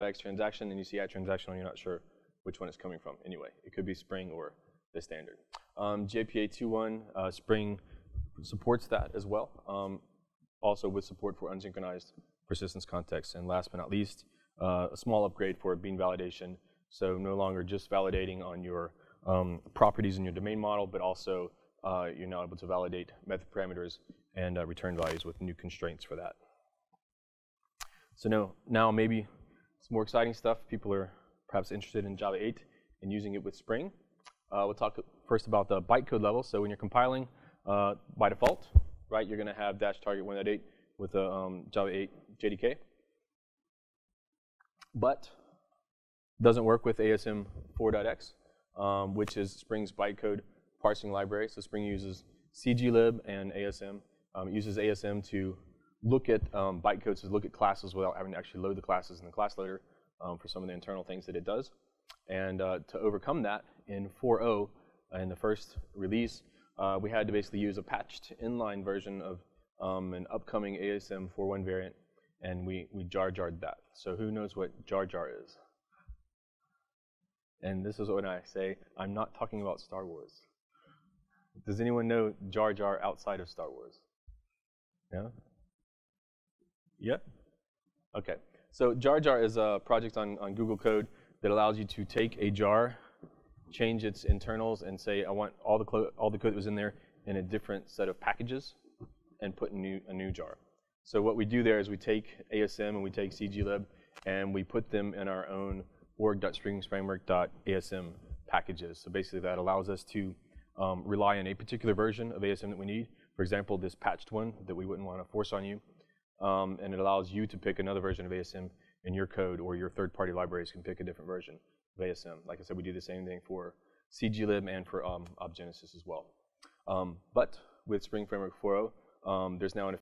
X transaction and you see add transactional, you're not sure which one it's coming from. Anyway, it could be Spring or the standard. JPA 2.1 Spring supports that as well, also with support for unsynchronized persistence context. And last but not least, a small upgrade for bean validation. So no longer just validating on your properties in your domain model, but also you're now able to validate method parameters and return values with new constraints for that. So now maybe some more exciting stuff. People are perhaps interested in Java 8 and using it with Spring. We'll talk first about the bytecode level. So when you're compiling, by default, right, you're going to have -target 1.8 with a Java 8 JDK. But doesn't work with ASM 4.x, which is Spring's bytecode parsing library. So Spring uses cglib and ASM. It uses ASM to look at bytecodes, to look at classes without having to actually load the classes in the class loader for some of the internal things that it does. And to overcome that, in 4.0, in the first release, we had to basically use a patched inline version of an upcoming ASM 4.1 variant, and we jar-jarred that. So who knows what jar-jar is? And this is when I say, I'm not talking about Star Wars. Does anyone know Jar Jar outside of Star Wars? Yeah? Yeah? Okay. So Jar Jar is a project on Google Code that allows you to take a jar, change its internals, and say, I want all the code that was in there in a different set of packages, and put a new jar. So what we do there is we take ASM and we take cglib, and we put them in our own org.springframework.asm packages. So basically that allows us to rely on a particular version of ASM that we need. For example, this patched one that we wouldn't want to force on you. And it allows you to pick another version of ASM in your code, or your third-party libraries can pick a different version of ASM. Like I said, we do the same thing for cglib and for ObGenesis as well. But with Spring Framework 4.0, there's now an